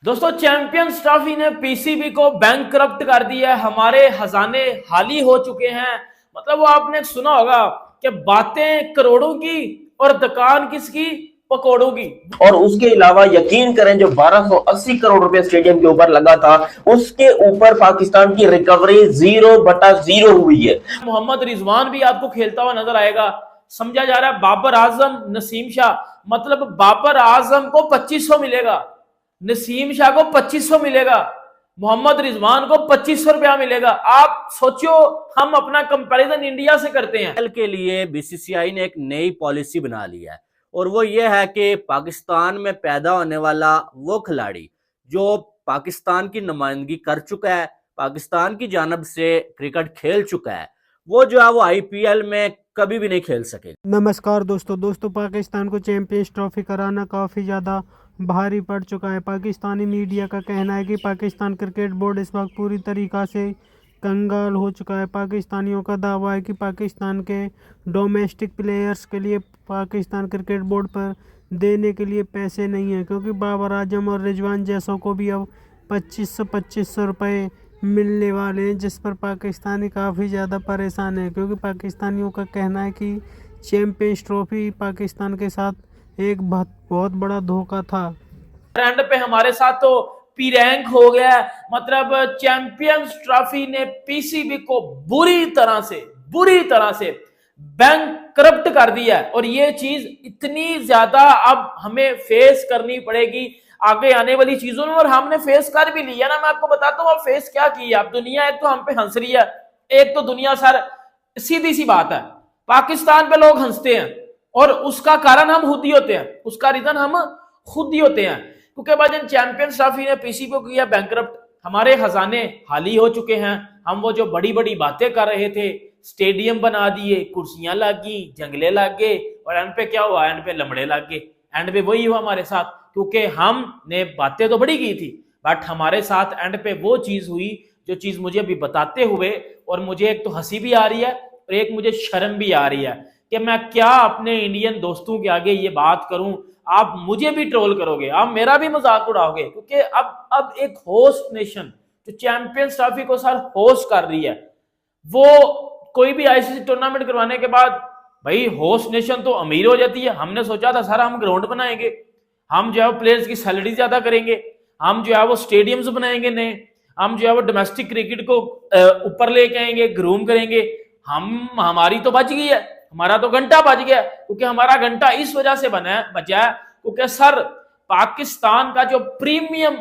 दोस्तों, champions trophy ने PCB को बैंकरप्ट कर दिया है। हमारे खजाने खाली हो चुके हैं। मतलब वो आपने सुना होगा कि बातें करोड़ों की और दुकान किसकी, पकौड़ों की। और उसके अलावा यकीन करें जो 1280 करोड़ रुपए स्टेडियम के ऊपर लगा था उसके ऊपर पाकिस्तान की रिकवरी 0/0 हुई है। मोहम्मद रिजवान भी आपको खेलता हुआ नजर आएगा। समझा जा रहा है बाबर आजम, नसीम शाह, मतलब बाबर आजम को 2500 मिलेगा, नसीम शाह को 2500 मिलेगा, मोहम्मद रिजवान को 2500 रुपया मिलेगा। आप सोचो, हम अपना कंपैरिजन इंडिया से करते हैं। के लिए बीसीसीआई ने एक नई पॉलिसी बना ली है और वो ये है कि पाकिस्तान में पैदा होने वाला वो खिलाड़ी जो पाकिस्तान की नुमाइंदगी कर चुका है, पाकिस्तान की जानब से क्रिकेट खेल चुका है, वो जो है वो आईपीएल में कभी भी नहीं खेल सके। नमस्कार दोस्तों पाकिस्तान को चैंपियंस ट्रॉफी कराना काफ़ी ज़्यादा भारी पड़ चुका है। पाकिस्तानी मीडिया का कहना है कि पाकिस्तान क्रिकेट बोर्ड इस वक्त पूरी तरीक़ा से कंगाल हो चुका है। पाकिस्तानियों का दावा है कि पाकिस्तान के डोमेस्टिक प्लेयर्स के लिए पाकिस्तान क्रिकेट बोर्ड पर देने के लिए पैसे नहीं हैं, क्योंकि बाबर आजम और रिजवान जैसों को भी अब 2500 रुपये मिलने वाले हैं, जिस पर पाकिस्तानी काफ़ी ज़्यादा परेशान है, क्योंकि पाकिस्तानियों का कहना है कि चैंपियंस ट्रॉफी पाकिस्तान के साथ एक बहुत बड़ा धोखा था। एंड पे हमारे साथ तो पी रैंक हो गया। मतलब चैंपियंस ट्रॉफी ने पीसीबी को बुरी तरह से बैंक करप्ट कर दिया है। और ये चीज इतनी ज्यादा अब हमें फेस करनी पड़ेगी आगे आने वाली चीजों में, और हमने फेस कर भी लिया ना। मैं आपको बताता हूँ अब फेस क्या किया। अब दुनिया एक तो हम पे हंस रही है, एक तो दुनिया सर, सीधी सी बात है, पाकिस्तान पे लोग हंसते हैं और उसका कारण हम खुद ही होते हैं, उसका रीजन हम खुद ही होते हैं। क्योंकि भाईजान चैंपियंस ट्रॉफी ने पीसीबी को किया बैंकरप्ट। हमारे खजाने खाली हो चुके हैं। हम वो जो बड़ी बड़ी बातें कर रहे थे, स्टेडियम बना दिए, कुर्सियां लगी, जंगले लग गए, और एंड पे क्या हुआ? एंड पे लमड़े लग गए। एंड पे वही हुआ हमारे साथ, क्योंकि हमने बातें तो बड़ी की थी, बट हमारे साथ एंड पे वो चीज हुई जो चीज मुझे अभी बताते हुए, और मुझे एक तो हंसी भी आ रही है और एक मुझे शर्म भी आ रही है कि मैं क्या अपने इंडियन दोस्तों के आगे ये बात करूं। आप मुझे भी ट्रोल करोगे, आप मेरा भी मजाक उड़ाओगे, क्योंकि अब एक होस्ट नेशन जो चैंपियंस ट्रॉफी को सर होस्ट कर रही है, वो कोई भी आईसीसी टूर्नामेंट करवाने के बाद भाई होस्ट नेशन तो अमीर हो जाती है। हमने सोचा था सर हम ग्राउंड बनाएंगे, हम जो है प्लेयर्स की सैलरी ज्यादा करेंगे, हम जो है वो स्टेडियम्स बनाएंगे नए, हम जो है वो डोमेस्टिक क्रिकेट को ऊपर लेके आएंगे, ग्रूम करेंगे। हमारी तो बच गई है, हमारा तो घंटा बच गया, क्योंकि हमारा घंटा इस वजह से बचा है क्योंकि सर पाकिस्तान का जो प्रीमियम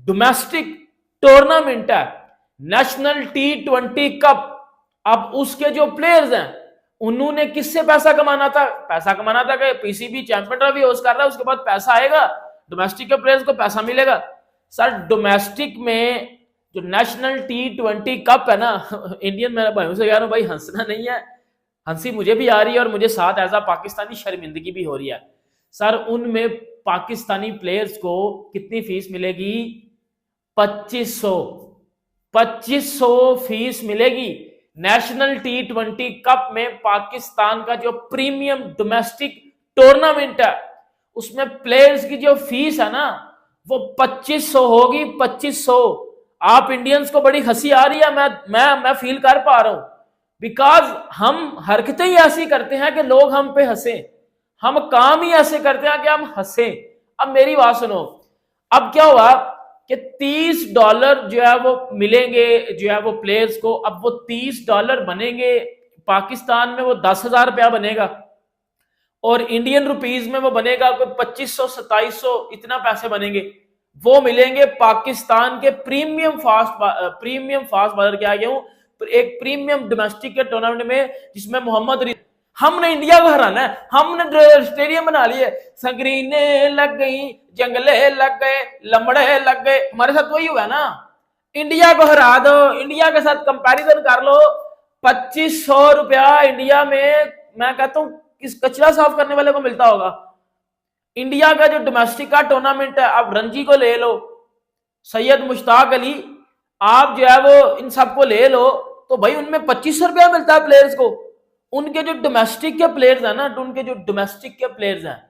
डोमेस्टिक टूर्नामेंट है, नेशनल T20 कप, अब उसके जो प्लेयर्स हैं उन्होंने किससे पैसा कमाना था? कि पीसीबी चैंपियन ट्रॉफी होस्ट कर रहा है, उसके बाद पैसा आएगा, डोमेस्टिक के प्लेयर्स को पैसा मिलेगा। सर डोमेस्टिक में जो नेशनल T20 कप है ना, इंडियन मेरे भाइयों से कह रहा हूं भाई, हंसना नहीं है, हंसी मुझे भी आ रही है और मुझे साथ एज अ पाकिस्तानी शर्मिंदगी भी हो रही है। सर उनमें पाकिस्तानी प्लेयर्स को कितनी फीस मिलेगी? 2500 फीस मिलेगी। नेशनल T20 कप में पाकिस्तान का जो प्रीमियम डोमेस्टिक टूर्नामेंट है, उसमें प्लेयर्स की जो फीस है ना, वो 2500 होगी। 2500। आप इंडियंस को बड़ी हंसी आ रही है, मैं फील कर पा रहा हूं, बिकॉज हम हरकतें ही ऐसी करते हैं कि लोग हम पे हंसे, हम काम ही ऐसे करते हैं कि हम हंसे। अब मेरी बात सुनो, अब क्या हुआ कि $30 जो है वो मिलेंगे जो है वो प्लेयर्स को। अब वो $30 बनेंगे, पाकिस्तान में वो 10,000 रुपया बनेगा, और इंडियन रुपीज में वो बनेगा कोई 2500-2700, इतना पैसे बनेंगे। वो मिलेंगे पाकिस्तान के प्रीमियम फास्ट बॉलर के आगे हूं, एक प्रीमियम डोमेस्टिक के टूर्नामेंट में, जिसमें हमने इंडिया को हराना है। हमने स्टेडियम बना लिए, स्क्रीनें लग गई, जंगले लग गए, लमड़े लग गए। हमारे साथ वही हुआ ना, इंडिया को हरा दो, इंडिया के साथ कंपैरिजन कर लो। 2500 रुपया इंडिया में, मैं कहता हूं किस कचरा साफ करने वाले को मिलता होगा। इंडिया का जो डोमेस्टिक का टूर्नामेंट है, आप रणजी को ले लो, सैयद मुश्ताक अली, आप जो है वो इन सबको ले लो, तो भाई उनमें 2500 रुपया मिलता है प्लेयर्स को। उनके जो डोमेस्टिक के प्लेयर्स हैं ना,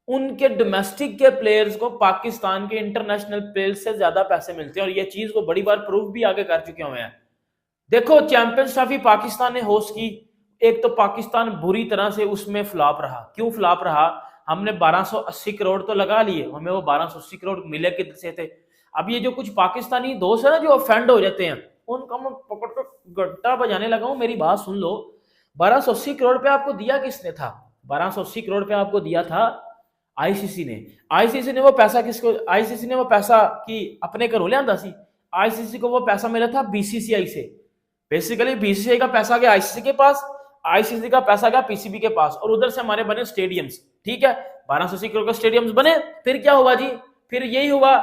उनके डोमेस्टिक के प्लेयर्स को पाकिस्तान के इंटरनेशनल प्लेयर्स से ज्यादा पैसे मिलते हैं, और ये चीज को बड़ी बार प्रूव भी आगे कर चुके हुए हैं। देखो चैंपियंस ट्रॉफी पाकिस्तान ने होस्ट की, एक तो पाकिस्तान बुरी तरह से उसमें फ्लॉप रहा। क्यों फ्लॉप रहा? हमने 1280 करोड़ तो लगा लिए, हमें वो 1280 करोड़ मिले किधर से थे? अब ये जो कुछ पाकिस्तानी दोस्त है ना जो ऑफेंड हो जाते हैं, उनका मैं पकड़ कर गट्टा बजाने लगा हूं। मेरी बात सुन लो, 1280 करोड़ पे आपको दिया किसने था? 1280 करोड़ पे आपको दिया था आईसीसी ने। आईसीसी ने वो पैसा किसको, आईसीसी ने वो पैसा की अपने घरों लिया सी। आईसीसी को वो पैसा मिला था बीसीसीआई से। बेसिकली बीसीसीआई का पैसा गया आईसीसी के पास, आईसीसी का पैसा गया पीसीबी के पास, और उधर से हमारे बने स्टेडियम्स। ठीक है, 1280 करोड़ के स्टेडियम्स बने। फिर क्या हुआ जी? फिर यही हुआ,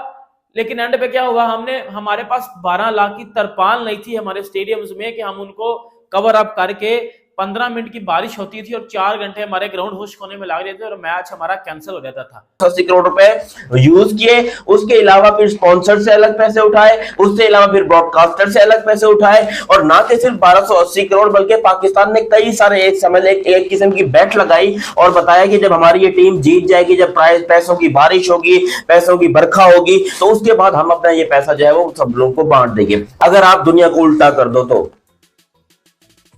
लेकिन एंड पे क्या हुआ? हमारे पास 12 लाख की तरपाल नहीं थी हमारे स्टेडियम्स में कि हम उनको कवर अप करके 15 मिनट की बारिश होती थी और 4 घंटे हमारे ग्राउंड खुश्क होने में लग रहे थे और मैच हमारा कैंसिल हो जाता था। 80 करोड़ रुपए यूज किए, उसके अलावा फिर स्पॉन्सर से अलग पैसे उठाए, उससे अलावा फिर ब्रॉडकास्टर से अलग पैसे उठाए, और ना कि सिर्फ 1280 करोड़ बल्कि पाकिस्तान ने कई सारे एक किस्म की बेट लगाई और बताया कि जब हमारी ये टीम जीत जाएगी, जब पैसों की बारिश होगी, पैसों की बरखा होगी, तो उसके बाद हम अपना ये पैसा जो है वो सब लोगों को बांट देंगे। अगर आप दुनिया को उल्टा कर दो तो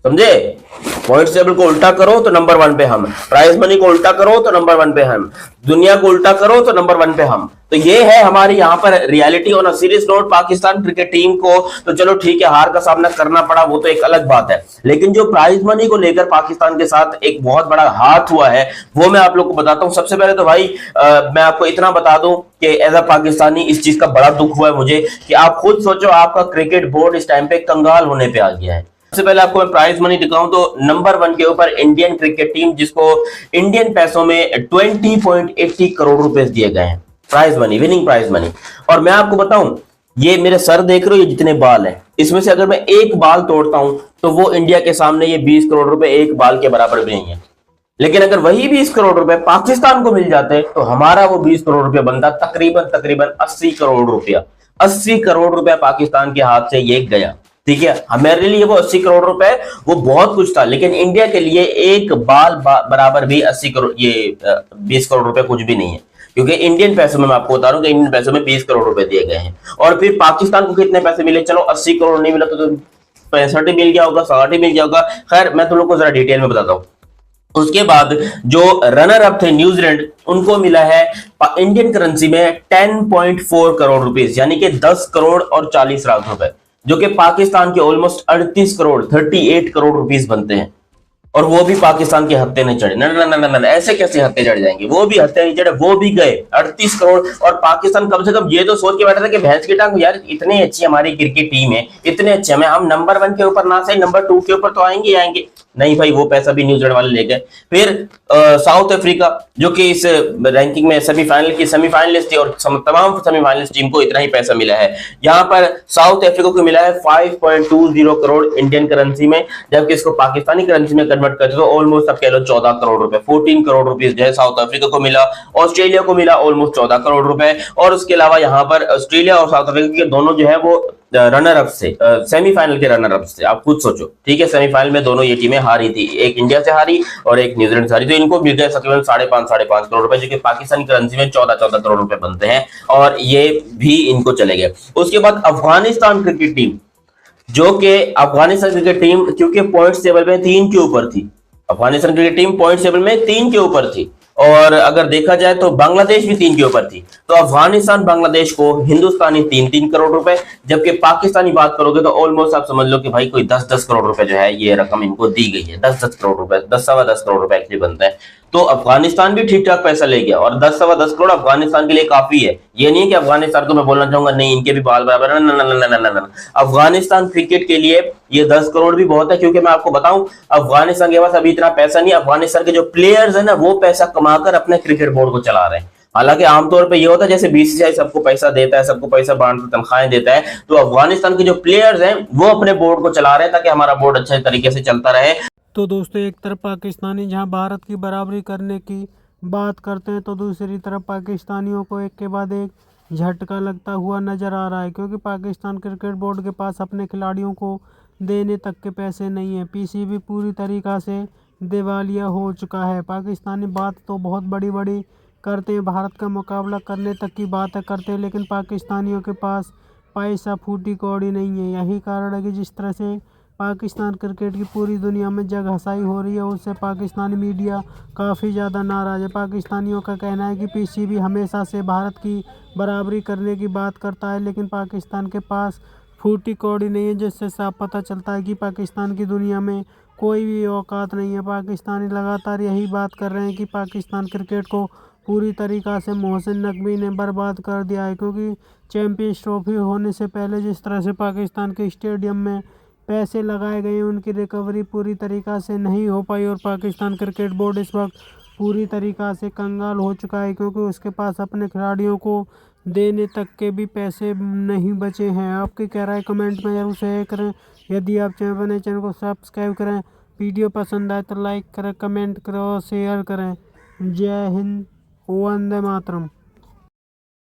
समझे, पॉइंट्स टेबल को उल्टा करो तो नंबर 1 पे हम, प्राइज मनी को उल्टा करो तो नंबर 1 पे हम, दुनिया को उल्टा करो तो नंबर 1 पे हम। तो ये है हमारी यहाँ पर reality. On a serious note, Pakistan cricket team को तो चलो ठीक है हार का सामना करना पड़ा, वो तो एक अलग बात है, लेकिन जो प्राइज मनी को लेकर पाकिस्तान के साथ एक बहुत बड़ा हाथ हुआ है वो मैं आप लोग को बताता हूँ। सबसे पहले तो भाई मैं आपको इतना बता दूं कि एज अ पाकिस्तानी इस चीज का बड़ा दुख हुआ है मुझे कि आप खुद सोचो आपका क्रिकेट बोर्ड इस टाइम पे कंगाल होने पे आ गया है। सबसे पहले आपको मैं प्राइज मनी दिखाऊं तो नंबर 1 के ऊपर इंडियन क्रिकेट टीम, जिसको इंडियन पैसों में 20.80 करोड़ रुपए दिए गए हैं prize money, winning prize money. और मैं आपको बताऊं, ये मेरे सर देख रहे हो, ये जितने बाल हैं, इसमें से अगर मैं एक बाल तोड़ता हूं तो वो इंडिया के सामने ये 20 करोड़ रुपए एक बाल के बराबर भी नहीं है। लेकिन अगर वही 20 करोड़ रुपए पाकिस्तान को मिल जाते तो हमारा वो 20 करोड़ रुपया बनता तकरीबन 80 करोड़ रुपया। 80 करोड़ रुपया पाकिस्तान के हाथ से ये गया। ठीक है, हमारे लिए वो 80 करोड़ रुपए वो बहुत कुछ था, लेकिन इंडिया के लिए एक बाल बराबर भी 80 करोड़, ये 20 करोड़ रुपए कुछ भी नहीं है, क्योंकि इंडियन पैसों में मैं आपको बता रहा हूं कि इंडियन पैसों में 20 करोड़ रुपए दिए गए हैं। और फिर पाकिस्तान को कितने पैसे मिले? चलो 80 करोड़ नहीं मिला तो 65 मिल गया होगा, 60 मिल गया होगा। खैर मैं तुम लोग को जरा डिटेल में बताता हूँ। उसके बाद जो रनर अप थे न्यूजीलैंड, उनको मिला है इंडियन करेंसी में 10.4 करोड़ रुपीस, यानी कि 10 करोड़ और 40 लाख रुपए, जो कि पाकिस्तान के ऑलमोस्ट 38 करोड़ 38 करोड़ रुपीस बनते हैं। और वो भी पाकिस्तान के हत्थे नहीं चढ़े। ना, ऐसे कैसे हत्थे चढ़ जाएंगे? वो भी हत्थे नहीं चढ़े, वो भी गए 38 करोड़। और पाकिस्तान कम से कम ये तो सोच के बैठा था कि भैंस की टांग, यार इतनी अच्छी हमारी क्रिकेट टीम है, इतने अच्छे में हम नंबर 1 के ऊपर ना सही नंबर 2 के ऊपर तो आएंगे। नहीं भाई, वो पैसा भी न्यूजीलैंड वाले ले गए। फिर साउथ अफ्रीका, जो कि इस रैंकिंग में सेमीफाइनलिस्ट थी, और तमाम सेमीफाइनलिस्ट टीम को इतना ही पैसा मिला है। यहाँ पर साउथ अफ्रीका को मिला है 5.20 करोड़ इंडियन करेंसी में, जबकि इसको पाकिस्तानी करेंसी में कन्वर्ट करते तो ऑलमोस्ट अब कह लो 14 करोड़ रुपए, 14 करोड़ रुपीस जो है साउथ अफ्रीका को मिला। ऑस्ट्रेलिया को मिला ऑलमोस्ट 14 करोड़ रुपए। और उसके अलावा यहाँ पर ऑस्ट्रेलिया और साउथ अफ्रीका के दोनों जो है वो रनर अप से, सेमीफाइनल के रनर अप से, आप खुद सोचो। ठीक है, सेमीफाइनल में दोनों ये टीमें हारी थी, एक इंडिया से हारी और एक न्यूजीलैंड से हारी। तो इनको मिल गए तकरीबन 5.5 करोड़ रुपए, जो कि पाकिस्तानी करेंसी में 14 करोड़ रुपए बनते हैं, और ये भी इनको चले गए। उसके बाद अफगानिस्तान क्रिकेट टीम, जो कि अफगानिस्तान क्रिकेट टीम क्योंकि पॉइंट्स टेबल में 3 के ऊपर थी, Afghanistan cricket team points table में 3 के ऊपर थी, और अगर देखा जाए तो बांग्लादेश भी 3 के ऊपर थी। तो अफगानिस्तान बांग्लादेश को हिंदुस्तानी 3-3 करोड़ रुपए, जबकि पाकिस्तानी बात करोगे तो ऑलमोस्ट आप समझ लो कि भाई कोई 10-10 करोड़ रुपए जो है ये रकम इनको दी गई है। 10-10 करोड़ रुपए, 10-10 करोड़ रुपए एक्चुअली बनते हैं। तो अफगानिस्तान भी ठीक ठाक पैसा ले गया, और 10-10 करोड़ अफगानिस्तान के लिए काफी है। ये नहीं कि अफगानिस्तान को मैं बोलना चाहूंगा नहीं इनके भी बाल बराबर, ना। अफगानिस्तान क्रिकेट के लिए ये 10 करोड़ भी बहुत है, क्योंकि मैं आपको बताऊं अफगानिस्तान के पास अभी इतना पैसा नहीं। अफगानिस्तान के जो प्लेयर्स है ना, वो पैसा कमाकर अपने क्रिकेट बोर्ड को चला रहे हैं। हालांकि आमतौर पे ये होता है जैसे बीसीसीआई सबको पैसा देता है, सबको पैसा बांटता, तनख्वाहें देता है, तो अफगानिस्तान के जो प्लेयर्स हैं वो अपने बोर्ड को चला रहे हैं ताकि हमारा बोर्ड अच्छे तरीके से चलता रहे। तो दोस्तों, एक तरफ पाकिस्तानी जहां भारत की बराबरी करने की बात करते हैं तो दूसरी तरफ पाकिस्तानियों को एक के बाद एक झटका लगता हुआ नज़र आ रहा है, क्योंकि पाकिस्तान क्रिकेट बोर्ड के पास अपने खिलाड़ियों को देने तक के पैसे नहीं हैं। पीसीबी पूरी तरीक़ा से दिवालिया हो चुका है। पाकिस्तानी बात तो बहुत बड़ी बड़ी करते हैं, भारत का मुकाबला करने तक की बातें करते हैं, लेकिन पाकिस्तानियों के पास पैसा फूटी कौड़ी नहीं है। यही कारण है कि जिस तरह से पाकिस्तान क्रिकेट की पूरी दुनिया में जगहसाई हो रही है, उससे पाकिस्तानी मीडिया काफ़ी ज़्यादा नाराज़ है। पाकिस्तानियों का कहना है कि पीसीबी हमेशा से भारत की बराबरी करने की बात करता है, लेकिन पाकिस्तान के पास फूटी कौड़ी नहीं है, जिससे साफ पता चलता है कि पाकिस्तान की दुनिया में कोई भी औकात नहीं है। पाकिस्तानी लगातार यही बात कर रहे हैं कि पाकिस्तान क्रिकेट को पूरी तरीक़ा से मोहसिन नकवी ने बर्बाद कर दिया है, क्योंकि चैंपियंस ट्रॉफी होने से पहले जिस तरह से पाकिस्तान के स्टेडियम में पैसे लगाए गए, उनकी रिकवरी पूरी तरीक़ा से नहीं हो पाई और पाकिस्तान क्रिकेट बोर्ड इस वक्त पूरी तरीक़ा से कंगाल हो चुका है, क्योंकि उसके पास अपने खिलाड़ियों को देने तक के भी पैसे नहीं बचे हैं। आपकी क्या राय कमेंट में जरूर शेयर करें। यदि आप चैनल को सब्सक्राइब करें, वीडियो पसंद आए तो लाइक करें, कमेंट करें और शेयर करें। जय हिंद, वंदे मातरम।